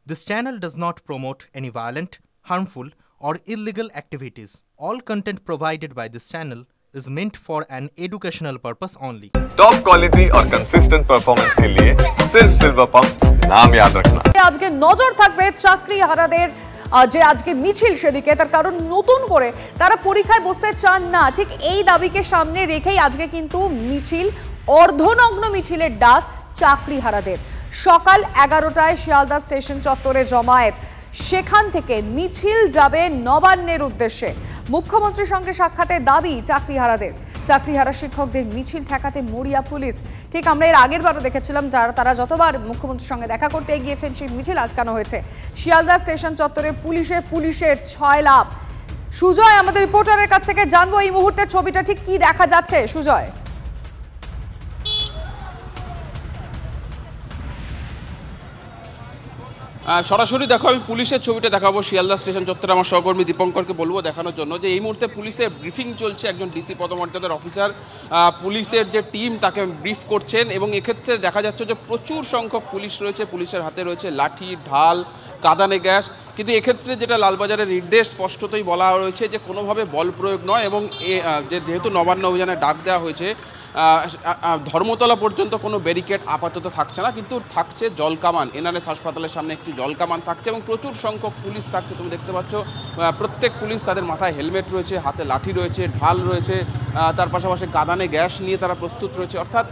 This channel does not promote any violent, harmful, or illegal activities. All content provided by this channel is meant for an educational purpose only. Top quality और consistent performance के लिए सिर्फ silver pump नाम याद रखना। আজকে নজর থাকবে চাকরিহারাদের যে আজকে মিছিল সেদিকে, তার কারণ নতুন করে তারা পরীক্ষায় বসতে চান না, ঠিক এই দাবিকে সামনে রেখেই আজকে কিন্তু মিছিল, অর্ধনগ্ন মিছিলের ডাক চাকরিহারাদের। সকাল 11টায় শিয়ালদা স্টেশন চত্বরে জমায়েত, সেখান থেকে মিছিল যাবে নবান্নের উদ্দেশ্যে। মুখ্যমন্ত্রীর সঙ্গে সাক্ষাতের দাবি চাকরিহারাদের। চাকরিহারা শিক্ষকদের মিছিল ঠেকাতে মরিয়া পুলিশ। ঠিক আমরা এর আগের বারও দেখেছিলাম তারা যতবার মুখ্যমন্ত্রীর সঙ্গে দেখা করতে গিয়েছেন সেই মিছিল আটকানো হয়েছে। শিয়ালদা স্টেশন চত্বরে পুলিশের ছয় লাভ। সুজয়, আমাদের রিপোর্টারের কাছ থেকে জানবো এই মুহূর্তের ছবিটা ঠিক কি দেখা যাচ্ছে। সুজয়, সরাসরি দেখো, আমি পুলিশের ছবিটা দেখাবো শিয়ালদা স্টেশন চত্বরে। আমার সহকর্মী দীপঙ্করকে বলবো দেখানোর জন্য যে এই মুহূর্তে পুলিশের ব্রিফিং চলছে। একজন ডিসি পদমর্যাদার অফিসার পুলিশের যে টিম তাকে ব্রিফ করছেন, এবং এক্ষেত্রে দেখা যাচ্ছে যে প্রচুর সংখ্যক পুলিশ রয়েছে। পুলিশের হাতে রয়েছে লাঠি, ঢাল, কাঁদানে গ্যাস। কিন্তু এক্ষেত্রে যেটা লালবাজারের নির্দেশ স্পষ্টতই বলা রয়েছে যে কোনোভাবে বল প্রয়োগ নয়, এবং যেহেতু নবান্ন অভিযানে ডাক দেওয়া হয়েছে, ধর্মতলা পর্যন্ত কোনো ব্যারিকেড আপাতত থাকছে না, কিন্তু থাকছে জলকামান। এনআরএস হাসপাতালের সামনে একটি জলকামান থাকছে এবং প্রচুর সংখ্যক পুলিশ থাকছে। তুমি দেখতে পাচ্ছ প্রত্যেক পুলিশ তাদের মাথায় হেলমেট রয়েছে, হাতে লাঠি রয়েছে, ঢাল রয়েছে, তার পাশাপাশি কাঁদানে গ্যাস নিয়ে তারা প্রস্তুত রয়েছে। অর্থাৎ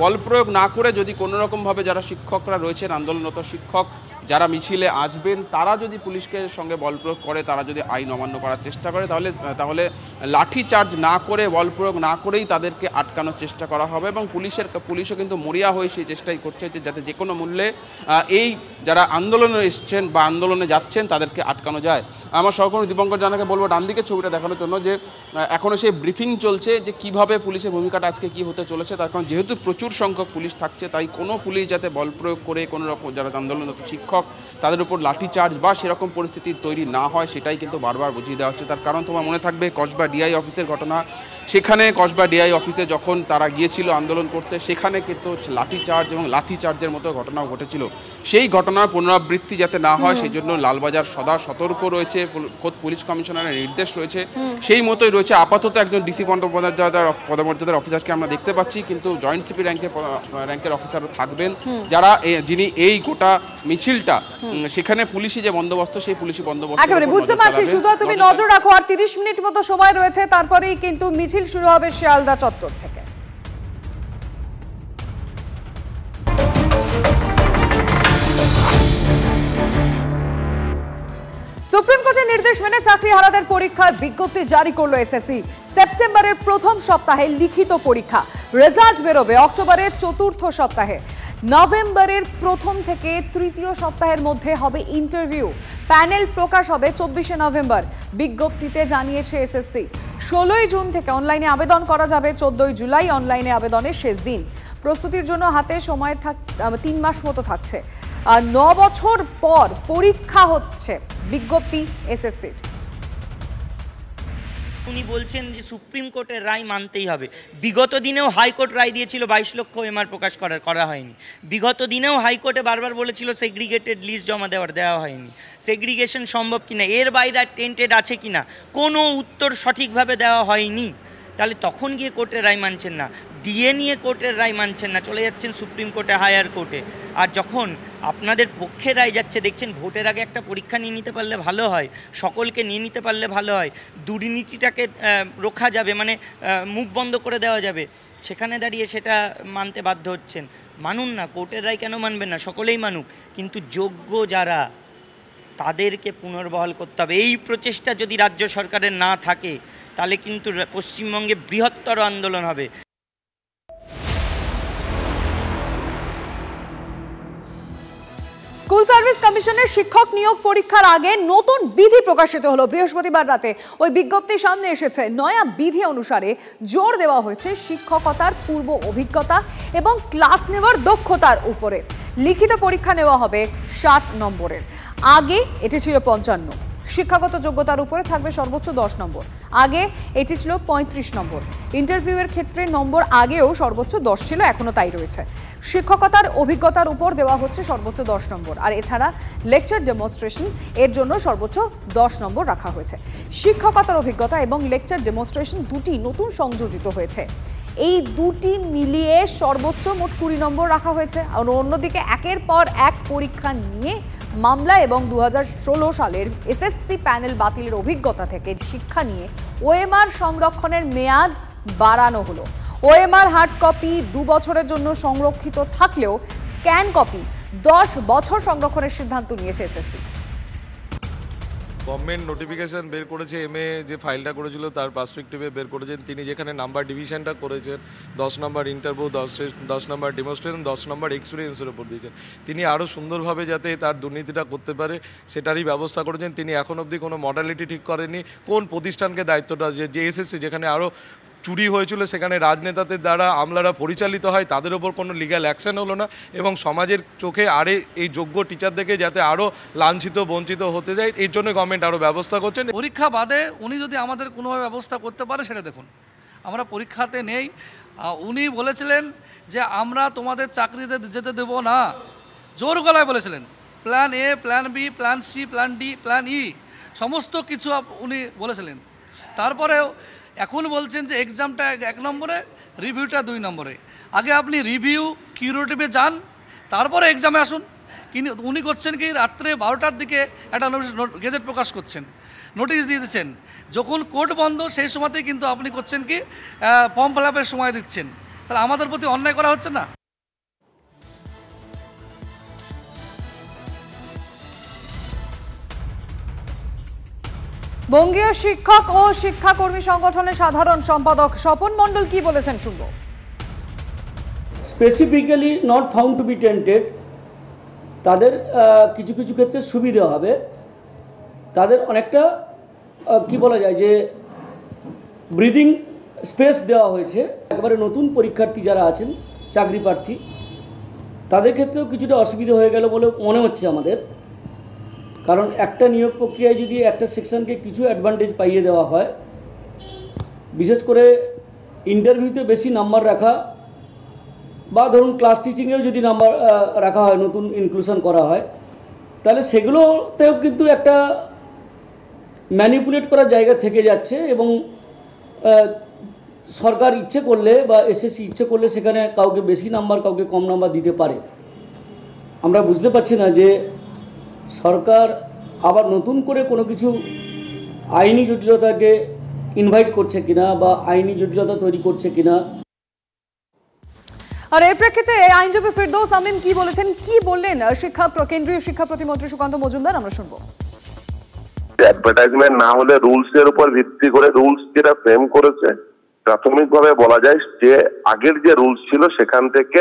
বল প্রয়োগ না করে যদি কোনোরকমভাবে যারা শিক্ষকরা রয়েছেন, আন্দোলনরত শিক্ষক যারা মিছিলে আসবেন, তারা যদি পুলিশকে সঙ্গে বল প্রয়োগ করে, তারা যদি আইন অমান্য করার চেষ্টা করে, তাহলে লাঠি চার্জ না করে, বল প্রয়োগ না করেই তাদেরকে আটকানোর চেষ্টা করা হবে। এবং পুলিশও কিন্তু মরিয়া হয়ে সেই চেষ্টাই করছে যে যাতে যে কোনো মূল্যে এই যারা আন্দোলনে এসছেন বা আন্দোলনে যাচ্ছেন তাদেরকে আটকানো যায়। আমার সহকর্মী দীপঙ্কর জানাকে বলবো ডান দিকে ছবিটা দেখানোর জন্য যে এখনও সেই ব্রিফিং চলছে যে কিভাবে পুলিশের ভূমিকাটা আজকে কী হতে চলেছে। তার কারণ যেহেতু প্রচুর সংখ্যক পুলিশ থাকছে, তাই কোনো পুলিশ যাতে বল প্রয়োগ করে কোনো রকম যারা আন্দোলনরত শিক্ষক তাদের উপর লাঠি চার্জ বা সেরকম পরিস্থিতি তৈরি না হয়, সেটাই কিন্তু বারবার বুঝিয়ে দেওয়া হচ্ছে। তার কারণ তোমার মনে থাকবে কসবা ডিআই অফিসের ঘটনা। সেখানে কসবা ডিআই অফিসে যখন তারা গিয়েছিল আন্দোলন করতে, সেখানে কিন্তু লাঠি চার্জ এবং লাথি চার্জের মতো ঘটনাও ঘটেছিল। সেই ঘটনার পুনরাবৃত্তি যাতে না হয় সেই জন্য লালবাজার সদা সতর্ক রয়েছে, খোদ পুলিশ কমিশনারের নির্দেশ রয়েছে, সেই মতোই রয়েছে। আপাতত একজন ডিসি পদমর্যাদার অফিসারকে আমরা দেখতে পাচ্ছি, কিন্তু জয়েন্ট সিপি র্যাঙ্কের অফিসারও থাকবেন, যারা যিনি এই গোটা মিছিলটা সেখানে পুলিশি যে বন্দোবস্ত, সেই পুলিশি বন্দোবস্ত একেবারে বুঝতে পারছি। সুজয়, তুমি নজর রাখো, আর 30 মিনিট মতো সময় রয়েছে, তারপরেই কিন্তু মিছিল শুরু হবে শিয়ালদা চত্বর থেকে। সুপ্রিম কোর্টের নির্দেশ মেনে চাকরিহারাদের পরীক্ষার বিজ্ঞপ্তি জারি করলো এসএসসি। সেপ্টেম্বরের প্রথম সপ্তাহে লিখিত পরীক্ষা, রেজাল্ট বেরোবে অক্টোবরের চতুর্থ সপ্তাহে। নভেম্বরের প্রথম থেকে তৃতীয় সপ্তাহের মধ্যে হবে ইন্টারভিউ। প্যানেল প্রকাশ হবে 24শে নভেম্বর। বিজ্ঞপ্তিতে জানিয়েছে এসএসসি 16ই জুন থেকে অনলাইনে আবেদন করা যাবে, 14ই জুলাই অনলাইনে আবেদনের শেষ দিন। প্রস্তুতির জন্য হাতে সময় 3 মাস মতো থাকছে। 9 বছর পর পরীক্ষা হচ্ছে, বিজ্ঞপ্তি এসএসসির। উনি বলছেন যে সুপ্রিম কোর্টের রায় মানতেই হবে। বিগত দিনেও হাইকোর্ট রায় দিয়েছিল 22 লক্ষ এমআর প্রকাশ করা হয়নি। বিগত দিনেও হাইকোর্টে বারবার বলেছিল সেগ্রিগেটেড লিস্ট জমা দেওয়া হয়নি। সেগ্রিগেশন সম্ভব কিনা, এর বাইরে টেন্টেড আছে কিনা, কোনো উত্তর সঠিকভাবে দেওয়া হয়নি। তাহলে তখন গিয়ে কোর্টের রায় মানছেন না, দিয়ে নিয়ে কোর্টের রায় মানছেন না, চলে যাচ্ছেন সুপ্রিম কোর্টে, হায়ার কোর্টে। আর যখন আপনাদের পক্ষে রায় যাচ্ছে, দেখছেন ভোটের আগে একটা পরীক্ষা নিয়ে নিতে পারলে ভালো হয়, সকলকে নিয়ে নিতে পারলে ভালো হয়, দুর্নীতিটাকে রোখা যাবে, মানে মুখ বন্ধ করে দেওয়া যাবে। সেখানে দাঁড়িয়ে সেটা মানতে বাধ্য হচ্ছেন। মানুন না, কোর্টের রায় কেন মানবেন না, সকলেই মানুক, কিন্তু যোগ্য যারা তাদেরকে পুনর্বহাল করতে হবে। এই প্রচেষ্টা যদি রাজ্য সরকারের না থাকে, তাহলে কিন্তু পশ্চিমবঙ্গে বৃহত্তর আন্দোলন হবে। স্কুল সার্ভিস কমিশনের শিক্ষক নিয়োগ পরীক্ষার আগে নতুন বিধি প্রকাশিত হলো বৃহস্পতিবার রাতে। ওই বিজ্ঞপ্তির সামনে এসেছে। নয়া বিধি অনুসারে জোর দেওয়া হয়েছে শিক্ষকতার পূর্ব অভিজ্ঞতা এবং ক্লাস নেওয়ার দক্ষতার উপরে। লিখিত পরীক্ষা নেওয়া হবে 60 নম্বরের, আগে এটি ছিল 55। শিক্ষাগত যোগ্যতার উপরে থাকবে সর্বোচ্চ 10 নম্বর। আগে এটি ছিল 35 নম্বর। ইন্টারভিউয়ের ক্ষেত্রে নম্বর আগেও সর্বোচ্চ 10 ছিল, এখনো তাই রয়েছে। শিক্ষকতার অভিজ্ঞতার উপর দেওয়া হচ্ছে সর্বোচ্চ 10 নম্বর। আর এছাড়া লেকচার ডেমনস্ট্রেশন এর জন্য সর্বোচ্চ 10 নম্বর রাখা হয়েছে। শিক্ষকতার অভিজ্ঞতা এবং লেকচার ডেমনস্ট্রেশন দুটি নতুন সংযোজিত হয়েছে। এই দুটি মিলিয়ে সর্বোচ্চ মোট 20 নম্বর রাখা হয়েছে। আর অন্যদিকে একের পর এক পরীক্ষা নিয়ে মামলা এবং 2016 সালের এসএসসি প্যানেল বাতিলের অভিজ্ঞতা থেকে শিক্ষা নিয়ে ওএমআর সংরক্ষণের মেয়াদ বাড়ানো হলো। ওএমআর হার্ড কপি 2 বছরের জন্য সংরক্ষিত থাকলেও স্ক্যান কপি 10 বছর সংরক্ষণের সিদ্ধান্ত নিয়েছে এসএসসি। গভর্নমেন্ট নোটিফিকেশন বের করেছে, এমএ যে ফাইলটা করেছিল তার পার্সপেক্টিভে বের করেছেন তিনি, যেখানে নাম্বার ডিভিশনটা করেছেন 10 নম্বর ইন্টারভিউ, 10 নম্বর ডেমনস্ট্রেশন, 10 নম্বর এক্সপিরিয়েন্সের উপর দিয়েছেন। তিনি আরও সুন্দরভাবে যাতে তার দুর্নীতিটা করতে পারে সেটারই ব্যবস্থা করেছেন। তিনি এখন অবধি কোনো মডালিটি ঠিক করেননি কোন প্রতিষ্ঠানকে দায়িত্বটা, যে এসএসসি যেখানে আরও চুরি হয়েছিল সেখানে রাজনেতাদের দ্বারা আমলারা পরিচালিত হয়, তাদের ওপর কোনো লিগ্যাল অ্যাকশন হলো না এবং সমাজের চোখে আরে এই যোগ্য টিচারদেরকে যাতে আরও লাঞ্ছিত বঞ্চিত হতে যায় এর জন্য গভর্নমেন্ট আরও ব্যবস্থা করছেন। পরীক্ষা বাদে উনি যদি আমাদের কোনোভাবে ব্যবস্থা করতে পারে সেটা দেখুন, আমরা পরীক্ষাতে নেই। উনি বলেছিলেন যে আমরা তোমাদের চাকরিতে যেতে দেব না, জোর গলায় বলেছিলেন। Plan A, plan B, plan C, plan D, plan E সমস্ত কিছু উনি বলেছিলেন। তারপরেও এখন বলছেন যে এক্সামটা 1 নম্বরে, রিভিউটা 2 নম্বরে। আগে আপনি রিভিউ কিউরেটিভে যান, তারপরে এক্সামে আসুন। কিন্তু উনি করছেন কি রাত্রে 12টার দিকে একটা গেজেট প্রকাশ করছেন, নোটিশ দিয়ে দিচ্ছেন। যখন কোর্ট বন্ধ সেই সময়তেই কিন্তু আপনি করছেন কি ফর্ম ফিল আপের সময় দিচ্ছেন। তাহলে আমাদের প্রতি অন্যায় করা হচ্ছে না? বঙ্গীয় শিক্ষক ও শিক্ষাকর্মী সংগঠনের সাধারণ সম্পাদক স্বপন মণ্ডল কি বলেছেন শুনব। Specifically not found to be tainted, তাদের কিছু কিছু ক্ষেত্রে সুবিধা হবে। তাদের অনেকটা কি বলা যায় যে ব্রিদিং স্পেস দেওয়া হয়েছে। একেবারে নতুন পরীক্ষার্থী যারা আছেন, চাকরি প্রার্থী, তাদের ক্ষেত্রেও কিছুটা অসুবিধা হয়ে গেল বলে মনে হচ্ছে আমাদের। কারণ একটা নিয়োগ প্রক্রিয়ায় যদি একটা সেকশনকে কিছু অ্যাডভান্টেজ পাইয়ে দেওয়া হয়, বিশেষ করে ইন্টারভিউতে বেশি নাম্বার রাখা বা ধরুন ক্লাস টিচিংয়েও যদি নাম্বার রাখা হয়, নতুন ইনক্লুশন করা হয়, তাহলে সেগুলোতেও কিন্তু একটা ম্যানিপুলেট করার জায়গা থেকে যাচ্ছে এবং সরকার ইচ্ছে করলে বা এসএসসি ইচ্ছে করলে সেখানে কাউকে বেশি নাম্বার কাউকে কম নাম্বার দিতে পারে। আমরা বুঝতে পারছি না যে সরকার আবার নতুন করে কোনো কিছু আইনি জটিলতাকে ইনভাইট করছে কিনা বা আইনি জটিলতা তৈরি করছে কিনা। আর এর প্রেক্ষিতে আইনজীবী ফিরদৌস আমিন কি বলেছেন, কি বললেন কেন্দ্রীয় শিক্ষা প্রতিমন্ত্রী সুকান্ত মজুমদার, আমরা শুনবো। অ্যাডভার্টাইজমেন্ট না হলে রুলস এর উপর ভিত্তি করে রুলস যেটা ফ্রেম করেছে, প্রাথমিকভাবে বলা যায় যে আগের যে রুলস ছিল সেখান থেকে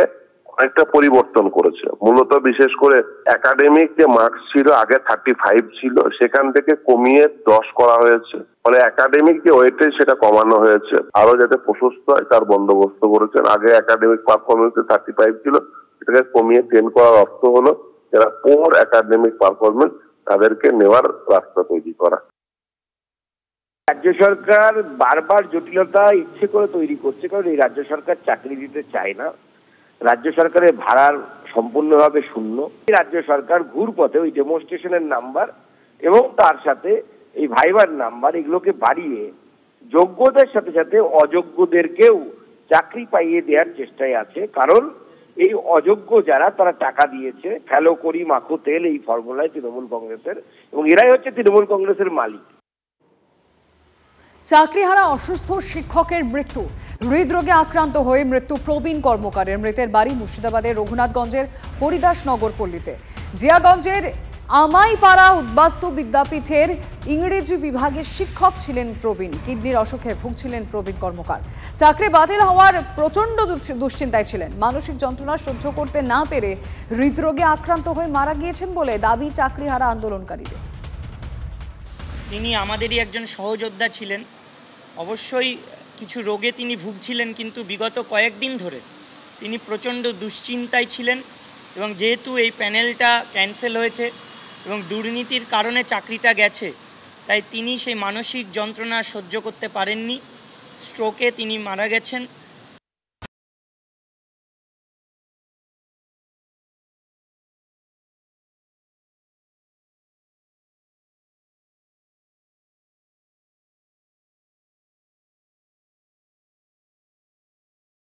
অনেকটা পরিবর্তন করেছে। মূলত বিশেষ করে একাডেমিক যে মার্কস ছিল আগে 35 ছিল, সেখান থেকে কমিয়ে 10 করা হয়েছে। ফলে একাডেমিক যে ওয়েটেজ সেটা কমানো হয়েছে, আরো যাতে প্রশস্ত হয় তার বন্দোবস্ত করেছেন। আগে একাডেমিক পারফরমেন্সে 35 ছিল, সেটাকে কমিয়ে 10 করার অর্থ হলো যারা পোর একাডেমিক পারফরমেন্স তাদেরকে নেওয়ার রাস্তা তৈরি করা। রাজ্য সরকার বারবার জটিলতা ইচ্ছে করে তৈরি করছে, কারণ এই রাজ্য সরকার চাকরি দিতে চায় না। রাজ্য সরকারের ভাড়ার সম্পূর্ণভাবে শূন্য। রাজ্য সরকার ঘুরপথে ওই ডেমনস্ট্রেশনের নাম্বার এবং তার সাথে এই ভাইবার নাম্বার এগুলোকে বাড়িয়ে যোগ্যদের সাথে সাথে অযোগ্যদেরকেও চাকরি পাইয়ে দেওয়ার চেষ্টায় আছে। কারণ এই অযোগ্য যারা, তারা টাকা দিয়েছে ফেলো করি মাখো তেল, এই ফর্মুলায় তৃণমূল কংগ্রেসের, এবং এরাই হচ্ছে তৃণমূল কংগ্রেসের মালিক। চাকরিহারা অসুস্থ শিক্ষকের মৃত্যু, হৃদরোগে আক্রান্ত হয়ে মৃত্যু প্রবীণ কর্মকারের। মৃতের বাড়ি মুর্শিদাবাদের রঘুনাথগঞ্জের হরিদাসনগর পল্লীতে। জিয়াগঞ্জের আমাইপাড়া উদ্বাস্তু বিদ্যাপীঠের ইংরেজি বিভাগের শিক্ষক ছিলেন প্রবীণ। কিডনির অসুখে ভুগছিলেন প্রবীণ কর্মকার। চাকরি বাতিল হওয়ার প্রচণ্ড দুশ্চিন্তায় ছিলেন। মানসিক যন্ত্রণা সহ্য করতে না পেরে হৃদরোগে আক্রান্ত হয়ে মারা গিয়েছেন বলে দাবি চাকরিহারা আন্দোলনকারীদের। তিনি আমাদেরই একজন সহযোদ্ধা ছিলেন। অবশ্যই কিছু রোগে তিনি ভুগছিলেন, কিন্তু বিগত কয়েকদিন ধরে তিনি প্রচণ্ড দুশ্চিন্তায় ছিলেন। এবং যেহেতু এই প্যানেলটা ক্যান্সেল হয়েছে এবং দুর্নীতির কারণে চাকরিটা গেছে, তাই তিনি সেই মানসিক যন্ত্রণা সহ্য করতে পারেননি, স্ট্রোকে তিনি মারা গেছেন।